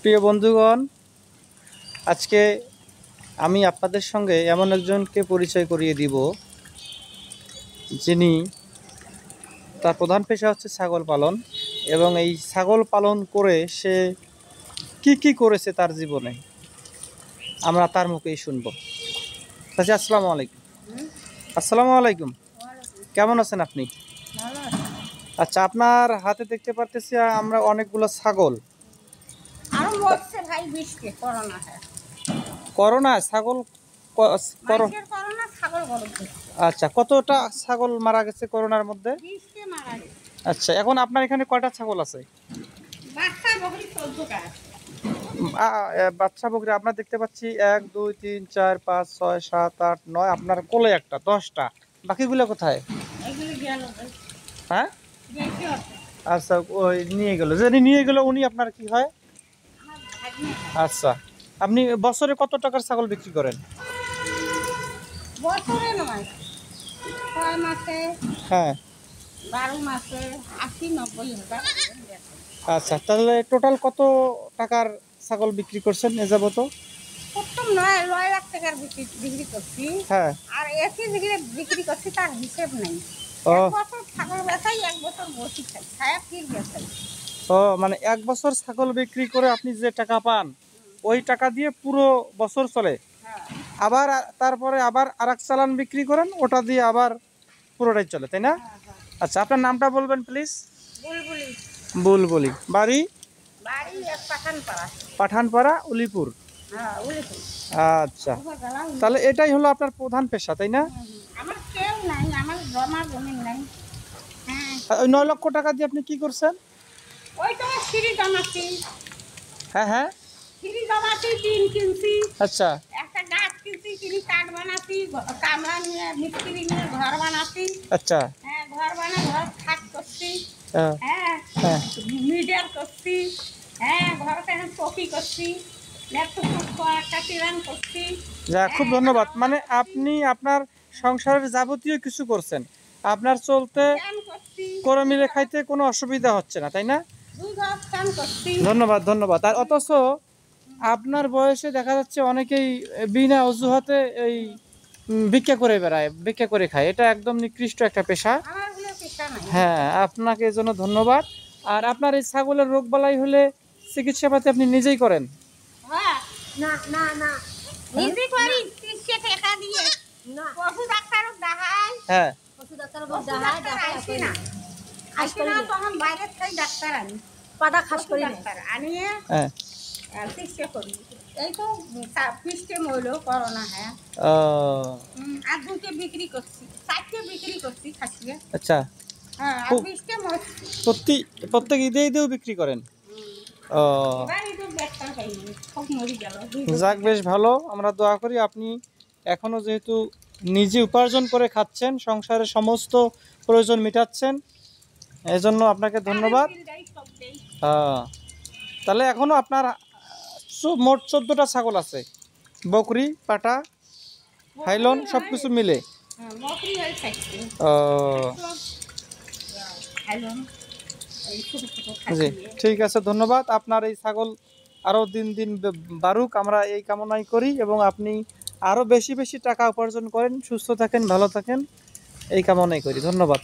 প্রিয় বন্ধুগণ, আজকে আমি আপনাদের সঙ্গে এমন একজনকে পরিচয় করিয়ে দিব যিনি তার প্রধান পেশা হচ্ছে ছাগল পালন। এবং এই ছাগল পালন করে সে কি করেছে তার জীবনে আমরা তার মুখেই শুনব। আচ্ছা, আসসালামু আলাইকুম। আসসালামু আলাইকুম, কেমন আছেন আপনি? আচ্ছা, আপনার হাতে দেখতে পারতেছি আমরা অনেকগুলো ছাগল। করোনা ছাগল আচ্ছা, কতটা ছাগল মারা গেছে করোনার মধ্যে? আচ্ছা, এখন আপনার এখানে কয়টা ছাগল আছে? বাচ্চা বকরি আপনার দেখতে পাচ্ছি 1 2 3 4 5 6 7 8 9। আপনার কোলে একটা 10টা। বাকিগুলো কোথায়? হ্যাঁ, আচ্ছা, ওই নিয়ে গেল, যিনি নিয়ে গেল উনি আপনার কি হয়? আচ্ছা, আপনি বছরে কত টাকার ছাগল বিক্রি করেন? হ্যাঁ, 12 মাসে 80-90 হাজার। আচ্ছা, তাহলে টোটাল কত টাকার ছাগল বিক্রি করছেন এ যাবত? প্রথম 9 লাখ টাকার বিক্রি করছি। হ্যাঁ, আর একই বিক্রি করছি তার হিসেব নেই। ও এক বছর ছাগল বেচাই, এক বছর বসি খাই, ছায়া ফির বেচাই। ও মানে 1 বছর ছাগল বিক্রি করে আপনি যে টাকা পান ওই টাকা দিয়ে পুরো বছর চলে। হ্যাঁ, আবার তারপরে আবার আরেক চালান বিক্রি করেন, ওটা দিয়ে আবার পুরোটাই চলে, তাই না? আচ্ছা, আপনার নামটা বলবেন প্লিজ। বুলবুলি। বুলবুলি, বাড়ি? বাড়ি পাঠানপাড়া। পাঠানপাড়া, উলিপুর। হ্যাঁ, উলিপুর। আচ্ছা, তাহলে এটাই হলো আপনার প্রধান পেশা, তাই না? আমার কেউ নাই, আমার জমা জমি নাই। হ্যাঁ, ওই 9 লক্ষ টাকা দিয়ে আপনি কি করছেন? ওই তো সিঁড়ি জমাছি। হ্যাঁ হ্যাঁ, সিঁড়ি জমাছি, টিন কিনছি, আচ্ছা একটা গাছ কিনছি, কিনি কাঠ বানাচ্ছি, কামরা নিয়ে মিস্ত্রি নিয়ে ঘর বানাচ্ছি। আচ্ছা, হ্যাঁ, ঘর বানা ঘর খাট করছি। হ্যাঁ হ্যাঁ, হ্যাঁ, মিডিয়ার করছি। হ্যাঁ, ঘরতে এখন চকি করছি, একটা কিরান করছি। যা, খুব ধন্যবাদ। মানে আপনি আপনার সংসারের যাবতীয় কিছু করছেন, আপনার চলতে ফ্যান করছি, করে মিলে খাইতে কোনো অসুবিধা হচ্ছে না, তাই না? দুধ ফ্যান করছি। ধন্যবাদ ধন্যবাদ। আর অথচ আপনার বয়সে দেখা যাচ্ছে অনেকেই বিনা অজুহাতে এই ভিক্ষা করে বেড়ায়, ভিক্ষা করে খায়। এটা একদম নিকৃষ্ট একটা পেশা। আমার গুলো পেশা নাই। হ্যাঁ, আপনাকে এর জন্য ধন্যবাদ। আর আপনার এই ছাগলের রোগ বালাই হলে চিকিৎসাপাতি আপনি নিজেই করেন? হ্যাঁ, না না না, নিজে করি 30 টাকা দিয়ে। না, পশু ডাক্তারও দেখাই। হ্যাঁ, পশু ডাক্তারও দেখাই, আসি না। আসি না, তখন বাইরে থেকে ডাক্তার আনি, পাটা খাস করি ডাক্তার আনিয়ে হ্যাঁ, চিকিৎসা করি। এই তো সিস্টেম হইলো করোনা। হ্যাঁ, ও আর 2কে বিক্রি করছি, 4কে বিক্রি করছি খাসিয়ে। আচ্ছা, হ্যাঁ, আর 20কে প্রত্যেক ঈদেও বিক্রি করেন? ও, যাক, বেশ ভালো। আমরা দোয়া করি আপনি এখনো যেহেতু নিজে উপার্জন করে খাচ্ছেন, সংসারের সমস্ত প্রয়োজন মেটাচ্ছেন, এজন্য আপনাকে ধন্যবাদ। হ্যাঁ, তাহলে এখনো আপনার মোট 14টা ছাগল আছে, বকরি, পাটা, হাইলন সব কিছু মিলে। ও জি, ঠিক আছে, ধন্যবাদ। আপনার এই ছাগল আরও দিন দিন বাড়ুক, আমরা এই কামনাই করি, এবং আপনি আরও বেশি বেশি টাকা উপার্জন করেন, সুস্থ থাকেন, ভালো থাকেন, এই কামনাই করি। ধন্যবাদ।